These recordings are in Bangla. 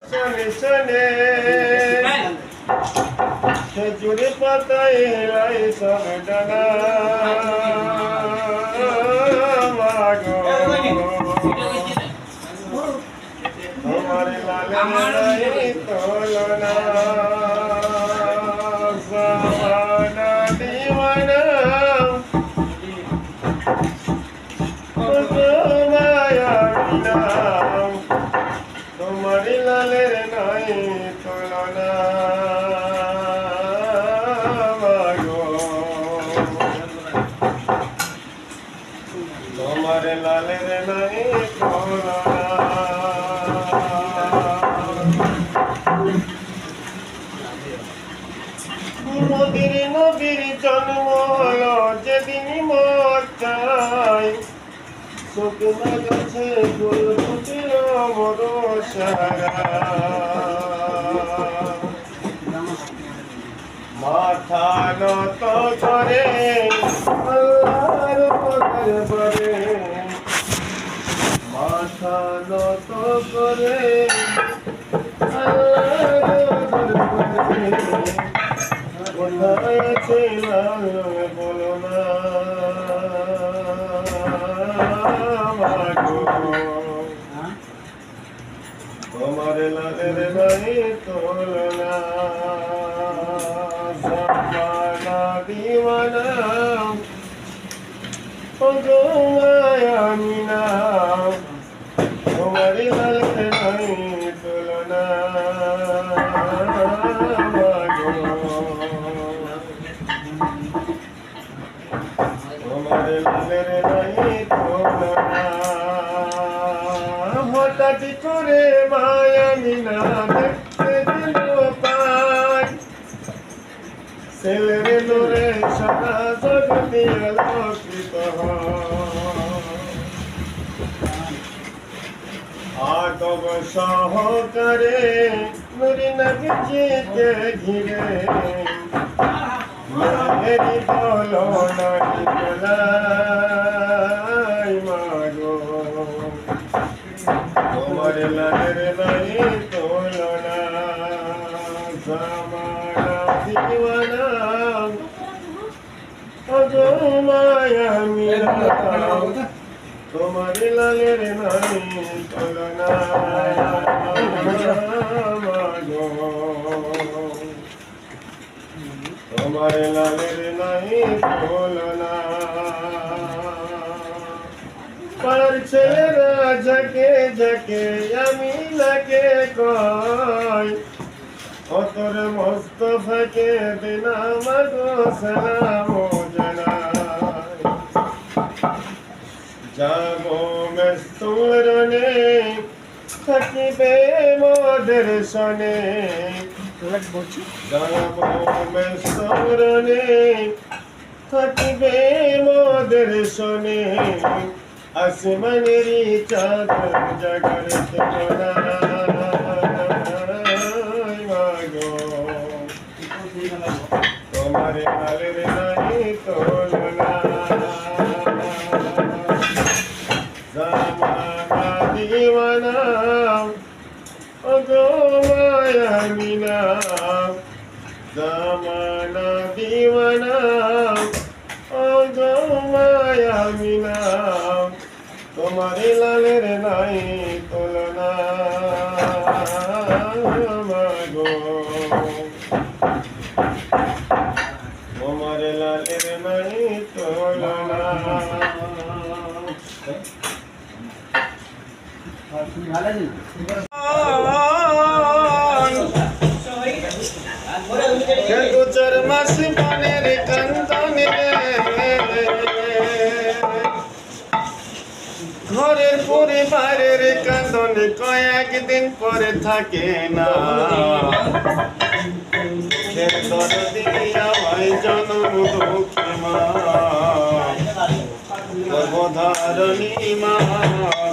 শোনে শোনে খেজুরি পাতায় লাই সব ডানা মাগো তোমার লালে তোলনা সামানা দিওয়ানা মায়া বিনা তোমার লালের নাই তুলনা মাগো তোমার লালের নাই তুলনা মোদির নবীর জন্ম হলো যেদিন মক্কায় শুকনো গাছে ফুল ফুটিল বড় সারা মাথা নত করে আল্লাহর দরবারে মাথা নত করে আল্লাহর দরবারে কোথায় আছে বলো না তোমার লালের নাই তোলনা জামানা দিওয়ানা ও গো মায়ামিনা তোমার লালের নাই তোলনা তোমার লালের নাই তোলনা হঠাৎ করে মায়ামিনা দেখতে দিল পাই ছেলের দূরে সারা জগতে আলোকিত আদব সহকারে নুরি নবীজিকে ঘিরে মেরি বলো নাই তোলাই মাগো তোমার লালের নাই তোলনা জামানা দিওয়ানা ও গো মায়ামিনা তোমার লালের নাই তোলনা মাগো তোমার লালের নাই তোলনা পাড়ার ছেলেরা যাকে যাকে আমি নাকে কয় ও তোর মোস্তফাকে দিনা মাগো সালাম জানাই যাবো মেস্তরণে থাকিবে মোদের সনে যাবো মেস্তরণে থাকিবে মোদের সনে আসমানেরি চাঁদ জাগর তোলা মাগো তোমার লালের নাই তোলনা জামানা দিওয়ানা ও গো মায়ামিনা জামানা দিওয়ানা ও গো মায়ামিনা তোমার লালের নাই তোলনা মাগো তোমার লালের নাই তোলনা দু চার মাস মনের কান্দনে ঘরের পরিবারের কান্দনে কয়েকদিন পরে থাকে না খেতর দিয়া হয় জনম দুঃখী মা গর্ভধারণী মা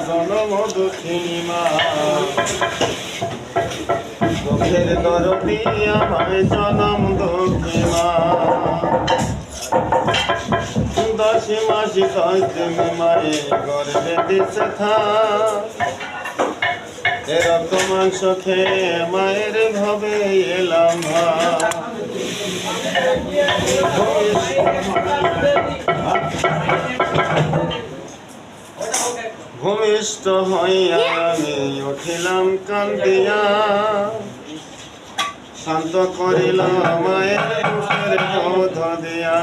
জনম দুঃখী মা চোখের দরদি আমায় জনম দুঃখী মা 10 মাস 10 দিন মায়ের গর্ভে দিছে থা এ রক্ত মাংস খেয়ে মায়ের ভাবে এলাম ভূমিষ্ঠ হইয়া আমি উঠিলাম কান্দিয়া শান্ত করিল মায়ের মুখের বোধ দিয়া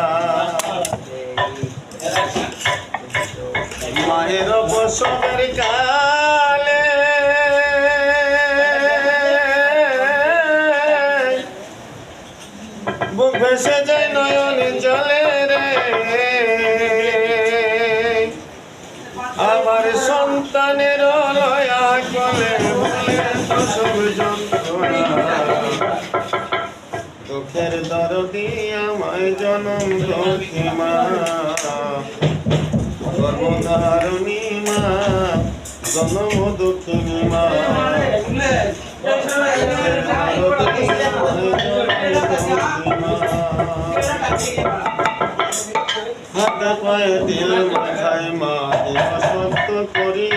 মায়ের বসবের কালে বুক ভেসে যায় নয়ন জলে রে আমার সন্তানের লয়া কলে বলে সব যন্ত্রণা দুঃখের দরদি আমায় জনম দুঃখী মা গর্ভধারণী মা জনম দুঃখিনী মা হাতে পায়ে দিল মাথায় মা সত্য করি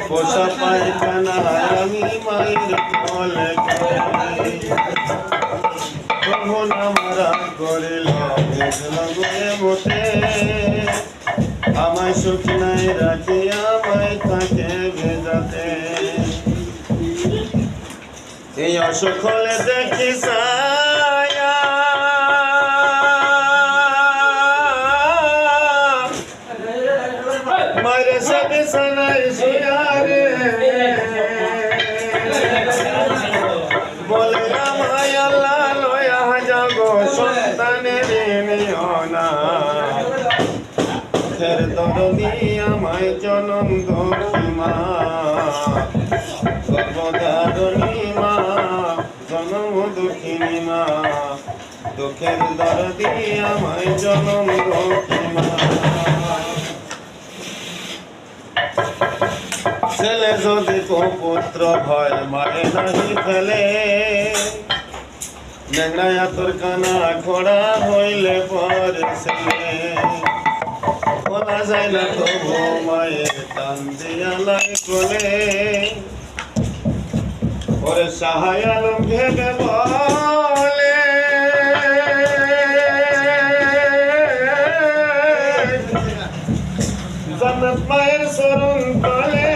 পোষা পায়খানা আমি মায়ের কলে কখন আমরা করিল লগে মতে আমায় সুখ নাই রাখি আমায় থাকে ভেজাতে এই অসুখলে দেখি সায়া মারে সবে সানাই সুয়ারে বলে আমায় আল্লাহ লয়া যাগো সন্তানের নিও না ফের দরদি আমায় জনম দুঃখী মা গর্ভধারণী মা জনম দুঃখিনী মা দুঃখের দরদি আমায় জনম দুঃখী মা ছেলে যদি পুত্র ভয় মারে নাহি ফেলে নেংড়ায়া তোর কানা ঘোড়া হইলে পরে ছেলে বলা যায় না তবু মায়ের টান দিয়া লাই কোলে ওরে সাহায় আলম ভেবে বলে জান্নাত মায়ের শরণ তলে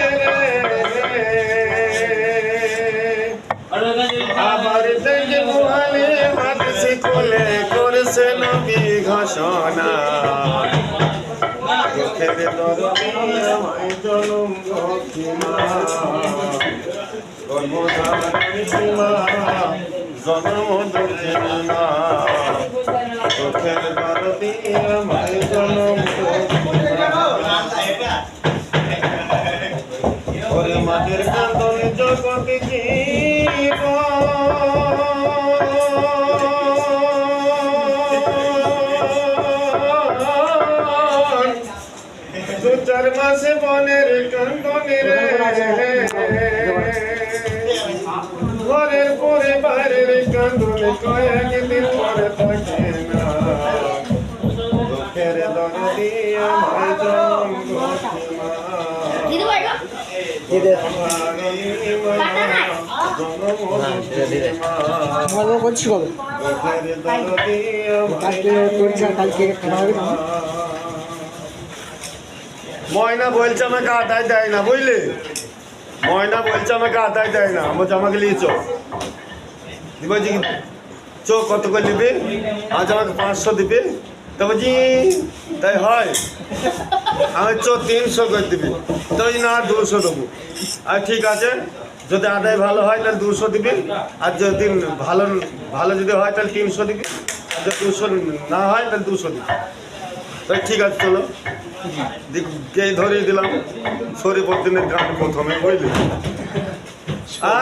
আবার দেখে মুহালে হাদিসে কোলে করেছে নবী ঘোষণা দুঃখের দরদি আমায় জনম দুঃখী মা গর্ভধারণী মা জনম দুঃখিনী মা দুঃখের দরদি আমায় জনম দুঃখী মা ওরে মাদের কান্দনে জগৎ জীব দু চার মাসে বনের কান্দনে রে ঘরের পরে বাইরের কান্দনে কয়েকদিন পরে থাকে না দুঃখের দরদি আমায় জনম দুঃখী মা ময়না বলছে আমাকে আদায় দেয় না বুঝলি ময়না বলছে আমাকে আদায় দেয় না আমার আমাকে নিয়ে চো বলছি চো কত করে নিবি আজ আমাকে 500 দিবি তা বলছি তাই হয় আমি চো 300 করে দিবি তো না 200 দেবো আর ঠিক আছে যদি আদায় ভালো হয় তাহলে 200 দিবি আর যদি ভালো ভালো যদি হয় তাহলে 300 দিবি আর যদি 200 না হয় তাহলে 200 দিবি তাই ঠিক আছে চলো কে ধরিয়ে দিলাম শরীফউদ্দিনের গান প্রথমে বুঝলি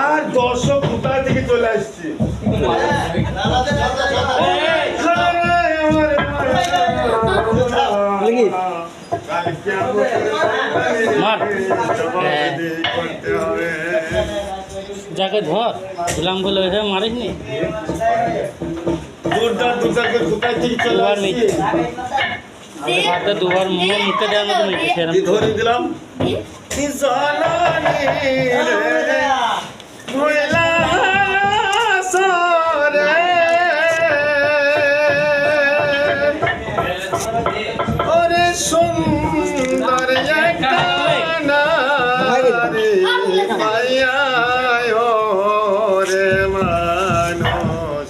আর দর্শক কোথায় থেকে চলে আসছি যাকে ধর গুলাম বলে মারিস নি দূরদার কোথায় থেকে চলে আসছি ভাতে দুবার মুখে দেওয়ার মতো মিঠে কি সেরকম ধরে দিলাম কি জানানি রে ভুলা সরে ওরে সুন্দর একটা নারী মায়া রে মানুষ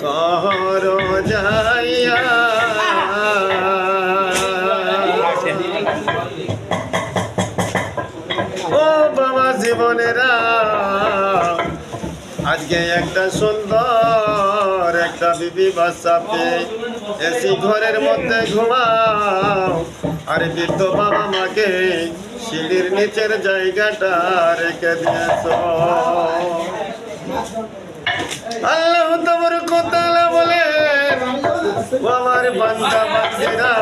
কর যাইয়া ও বাবা জীবনেরা আজকে একটা সুন্দর একটা বিবি বাচ্চা পেয়ে এসি ঘরের মধ্যে ঘুমাও আর বৃদ্ধ বাবা মাকে সিঁড়ির নিচের জায়গাটা রেখে দিয়েছ আল্লাহ তোমার কথা বলেন আমার বান্দা বান্দিরা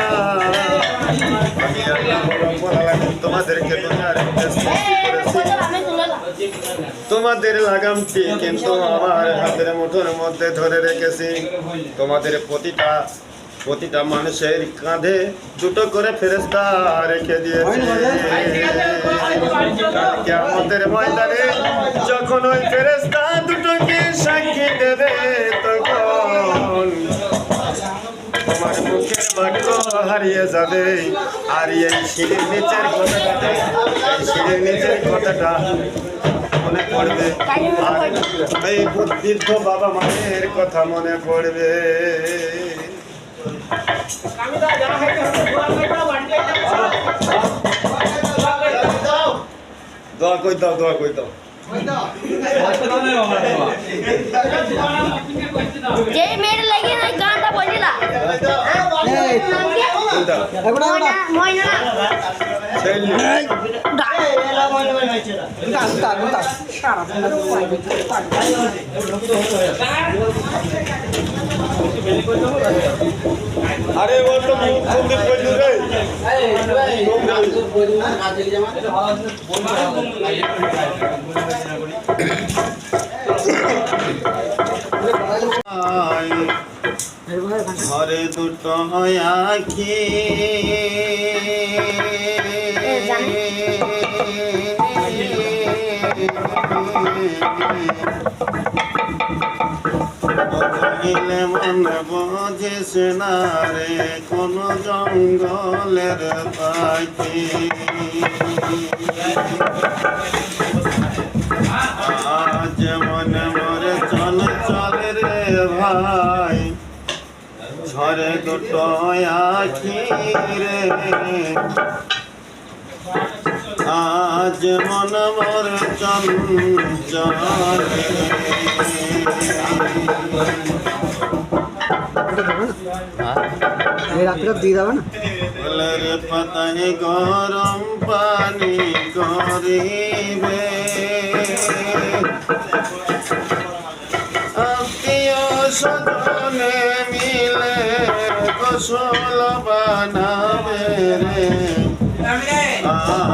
আমি আল্লাহ রাব্বুল আলামিন তোমাদেরকে দুনিয়ার মধ্যে সৃষ্টি করেছি তোমাদের লাগামটি কিন্তু আমার হাতের মুঠোর মধ্যে ধরে রেখেছি তোমাদের প্রতিটা মানুষের কাঁধে দুটো করে ফেরেশতা রেখে দিয়েছি কিয়ামতের ময়দানে যখন ওই ফেরেশতা দুটোকে সাক্ষী দেবে তখন তোমার মুখের বাক্য হারিয়ে যাবে আর এই সিঁড়ির নিচের কথাটা মনে পড়বে আর এই বৃদ্ধ বাবা মায়ের কথা মনে পড়বে দোয়া কই দাও যে মেয়ের লাগে না গানটা বলিলা ময়না আরে ও তো মুখ সুন্দর কইলু রে ঘরে দুটো আখি বলে মনে বোঝিস না রে কোন জঙ্গলের পাখি আজ মনে মরে চল রে ভাই ঝরে দুটো আখি রে আজ মন মর চঞ্চল রাত্রে দিয়ে যাবে না ফুলের পাতায় গরম পানি করিবে আত্মীয় স্বজনে মিলে গোসল বানাবে রে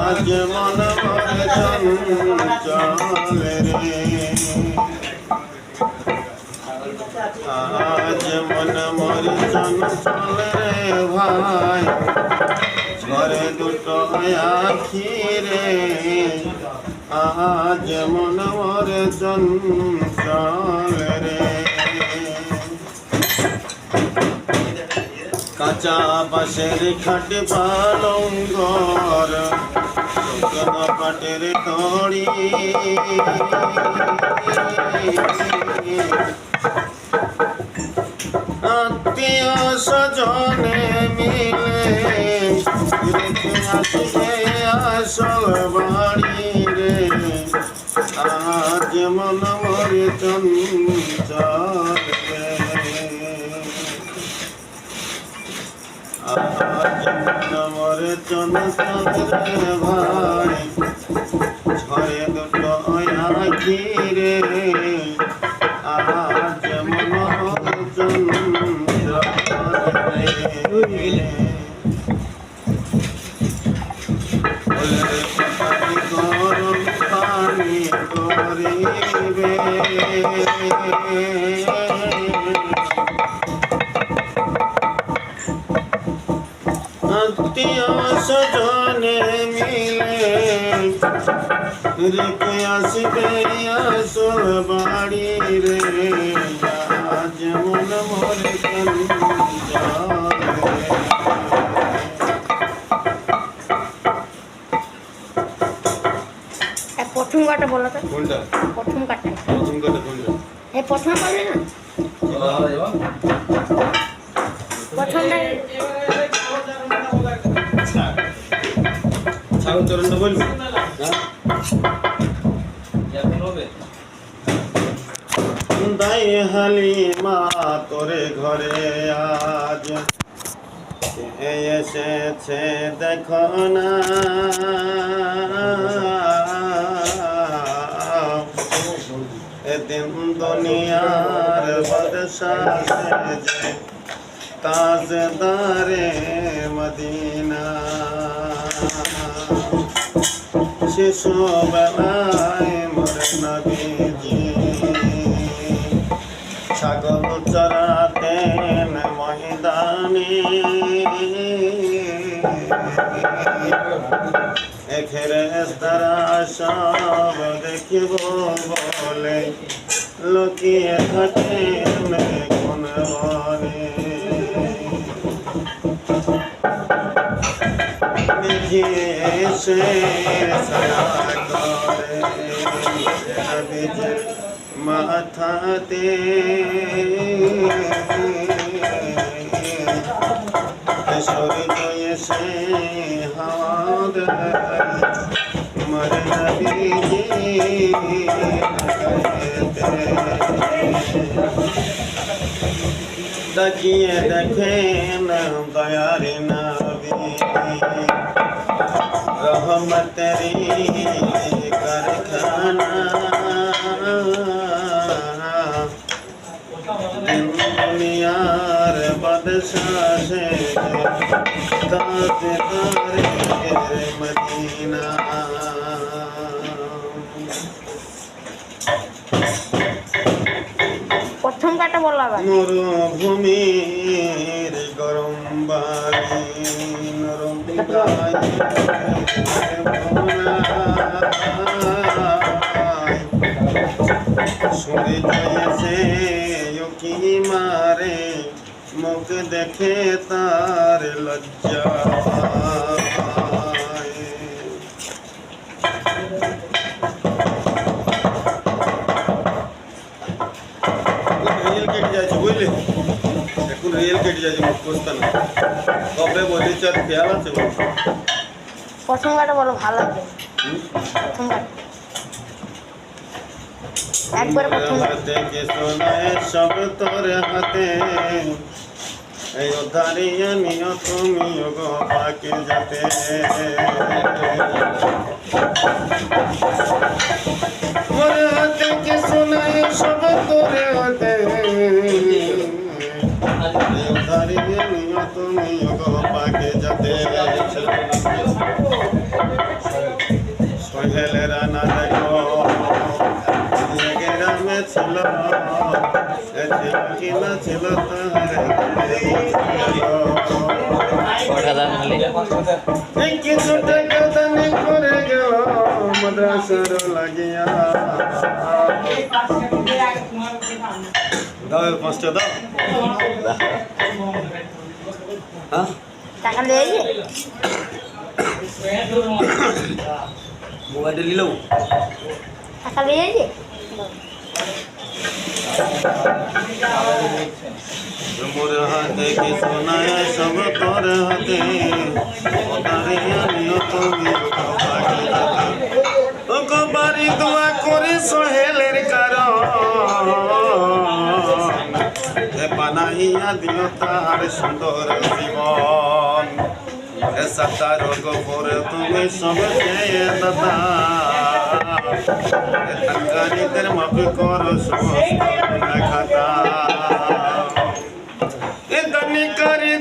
আজ মন মরে চঞ্চল রে আজ মন মরে চঞ্চল রে ভাই ঝরে দুটো আখি রে আজ মন মরে চঞ্চল রে কাঁচা বাঁশের খাট পালঙ্গর শুকনো পাটের তড়ি আত্মীয় স্বজনে মিলে রেখে আসবে আসল বাড়ি রে আজ মন মরে চঞ্চল রে আজ মন মরে চঞ্চল রে ভাই ঝরে দুটো আখি রে আজ মন মরে চঞ্চল রে ফুলের পাতায় গরম পানি করিবে আত্মীয় স্বজনে মিলে রেখে আসবে আসল বাড়ি রে যেমন মরে প্রথম কাটা বলো তো কোনটা প্রথম কাটা প্রথম কথা কোনটা এই প্রথম পারবে না প্রথমটা ছাগল চরণটা বলবি দাই হালিমা তোরে ঘরে আজ কে এসেছে দেখো না এদিন দুনিয়ার বাদশাহ সেজে তাজদারে মদিনা শিশু বেলায় মোর নবীজি ছাগল চরাতেন ময়দানে ফেরেশতারা সব দেখিব বলে লুকিয়ে থাকেন কোন বনে সে সারা করে নবীজির মাথাতে সূর্য এসে হাওয়াদ মর নবীজি তাকিয়ে দেখেন দয়ার নবী রহমতেরি কারখানা দুনিয়ার বাদশাহ সে তাজদারে মদিনা প্রথম কাটা বলো আবার মরুভূমির গরম বাড়ি নরম গায়ে সূর্য এসে উকি মারে মুখ দেখে তার লজ্জা রিয়েল কেটে যাচ্ছে বুঝলি এখন রিয়েল কেটে যাচ্ছে বুঝতে না কবে বলেছে আর খেয়াল আছে প্রথম কাটা বলো ভালো লাগবে প্রথম কাটা একবার প্রথম থেকে শোনায় সব তোর হাতে এই উদ্ধারিয়া নিয় তুমি গো পাকে যাতে মোর হাতে কে শোনায় সব তোর হাতে এই উদ্ধারিয়া নিয় তুমি গো পাকে যাতে সোহেলেরা না দেখো গ্রামে ছিল কি না ছিল কিছু টাকা দানি করে গেল মাদ্রাসার লাগিয়া দাও 5টা দাও হ্যাঁ টাকা দিয়ে মোবাইলটা নিল টাকা দিয়ে মোর হাতে কি সোনায় সব তোর হাতে বাড়ি দোয়া করে সোহেলের কারণ বানাইয়া দিও তার সুন্দর জীবন সাতার গোপর তুমি সব চেয়ে দাদা গণিতের মাফি করো খাতা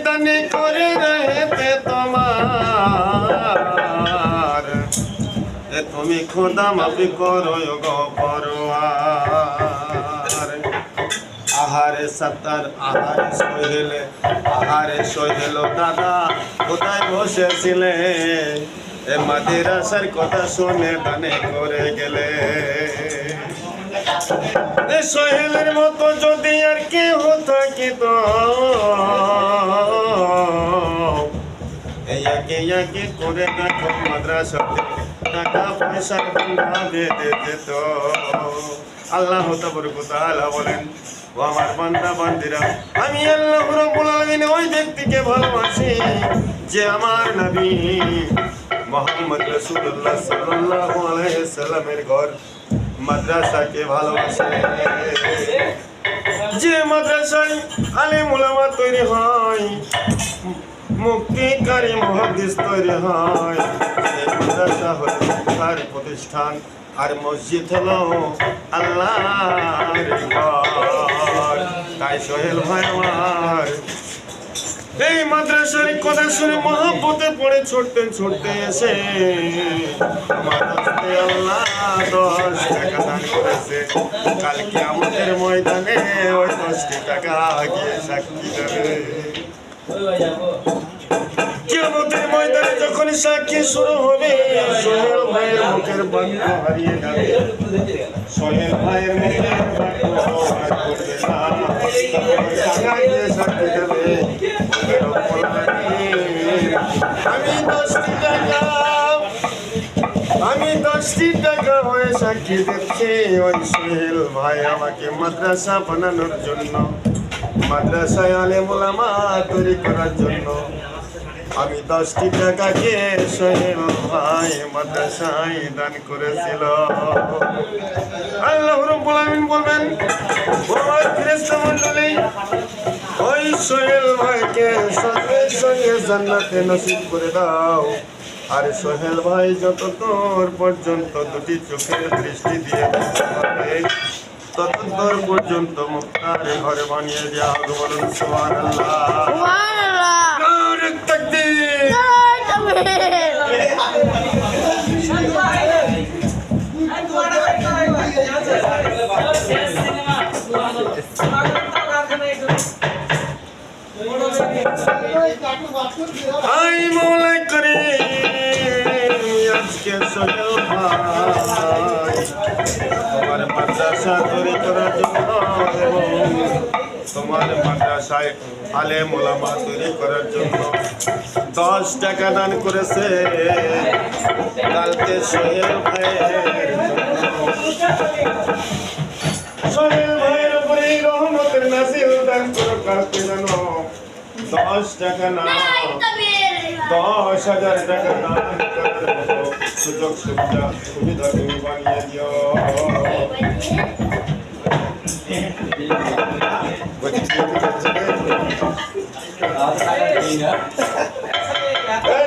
দানি করে রহেতে তোমার তুমি খোদা মাফি করো গো পরওয়ার আহারে আহারে সাত্তার, আহারে সোহেল, আহারে সোহেল দাদা কোথায় বসেছিলে? এ মাদ্রাসার কথা শুনে দানে করে গেলে। এ সোহেলের মতো যদি আর কেউ থাকিত, একে একে করে দেখো মাদ্রাসাতে টাকা পয়সার ভান্ডা বেঁধে যেত। আল্লাহ তাবারক ওয়া তাআলা বলেন, ও আমার বান্দা বান্দিরা, আমি আল্লাহ রাব্বুল আলামিন ওই ব্যক্তিকে ভালোবাসি যে আমার নবী মুহাম্মদ রাসূলুল্লাহ সাল্লাল্লাহু আলাইহি সাল্লামের ঘর মাদ্রাসাকে ভালোবাসে। যে মাদ্রাসায় আলেম উলামা তৈরি হয়, মুক্তিকারী মুহাদ্দিস তৈরি হয়, এই মাদ্রাসা হলো শিক্ষার প্রতিষ্ঠান, আর মসজিদ হলো আল্লাহর ঘর। তাই সোহেল ভাই আমার এই মাদ্রাসার কথা শুনে মহব্বতে পড়ে ছুটতে ছুটতে এসে আমার হস্তে আল্লাহ 10 টাকা দান করেছে। কালকে আমাদের ময়দানে ওই 10 টাকা গিয়ে সাক্ষী দেবে। কিয়ামতের ময়দানে যখন সাক্ষী শুরু হবে, সোহেল ভাইয়ের মুখের বাক্য হারিয়ে যাবে। সোহেল ভাইয়ের মুখের বাক্য আর করবে না, টাকা দিয়ে সাক্ষী দেবে। আমি 10টি টাকা হয়ে সাক্ষী দিচ্ছি, ওই সোহেল ভাই আমাকে মাদ্রাসা বানানোর জন্য, মাদ্রাসায় আলেম উলামা তৈরি করার জন্য আমি 10টি টাকাকে সোহেল ভাই মাদ্রাসায় দান করেছিল। আল্লাহ রাব্বুল আলামিন বলবেন, ও ফেরেশতা মণ্ডলী, ওই সোহেল ভাইকে সঙ্গে সঙ্গে জান্নাতে নসিব করে দাও। আর সোহেল ভাই যতদূর পর্যন্ত দুটি চোখের দৃষ্টি দিয়ে দেখতে পাবে, ততদূর পর্যন্ত মুক্তার ঘরে বানিয়ে দেওয়া হবে। বলুন সুবহানাল্লাহ। সুবহানাল্লাহ। নারে তাকবীর। আই মৌলা করিম, আজকে সোহেল ভাই তোমার মাদ্রাসা তৈরি করার জন্য এবং তোমার মাদ্রাসায় আলেম ওলামা তৈরি করার জন্য 10 টাকা দান করেছে। কালকে সোহেল ভাইয়ের উপরে রহমতের নাজিল দান করো। কালকে যেন 10 টাকা না 10,000 টাকা দান করার মতো সুযোগ সুবিধা তুমি বানিয়ে দিও।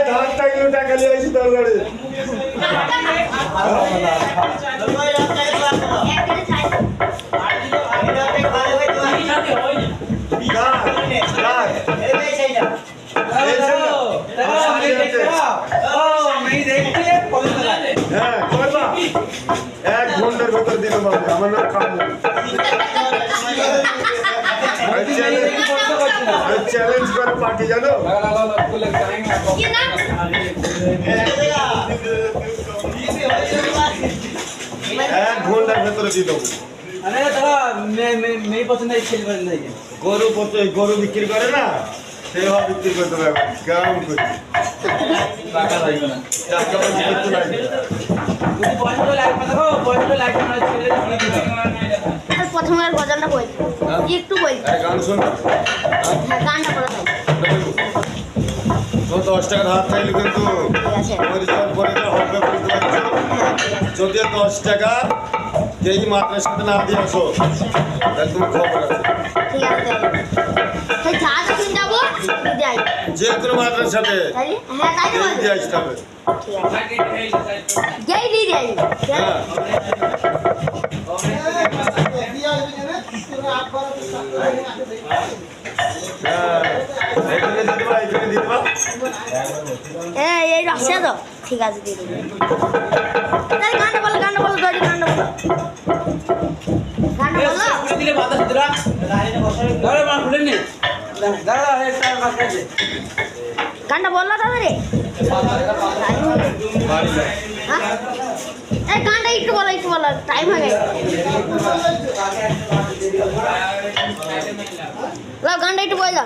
ধান থাকলে টাকা নিয়ে আসি তোর গাড়ি। হ্যাঁ, 1 ঘন্টার ভেতর দিতে পারবে। আমার নাম খাবো চ্যালেঞ্জ করে পার্টি, জানো? 1 ঘন্টার ভেতরে দিয়ে দেবো। গরু বিক্রি করে না, সেও বিক্রি করতে পারবে। গ্রাম করি প্রথমের গজলটা বই একটু বই গান শোন, গানটা বলা দাও। তো 10 টাকার হাত চাইলে কিন্তু পরিচয় করে হবে। যদি 10 টাকা এই মাদ্রাসাতে না দিয়ে আসো তাহলে তুমি খবর আছে। ঠিক আছে, তাই যা যখন যাবো যাই যে কোনো মাদ্রাসাতে তাই। হ্যাঁ, তাই তো দিয়ে আসতে হবে। ঠিক আছে, যাই দিয়ে যাই। হ্যাঁ, এখানে দিয়ে দেবা, এখানে দিয়ে দেবা। এই রাখছে তো, ঠিক আছে দিয়ে দেবো। তাহলে গানটা বলো, গানটা বলো, গানটা গানটা বলো গানটা বললো তাড়াতাড়ি হ্যাঁ এই গানটা একটু বলো টাইম হয়ে গেছে গানটা একটু বলো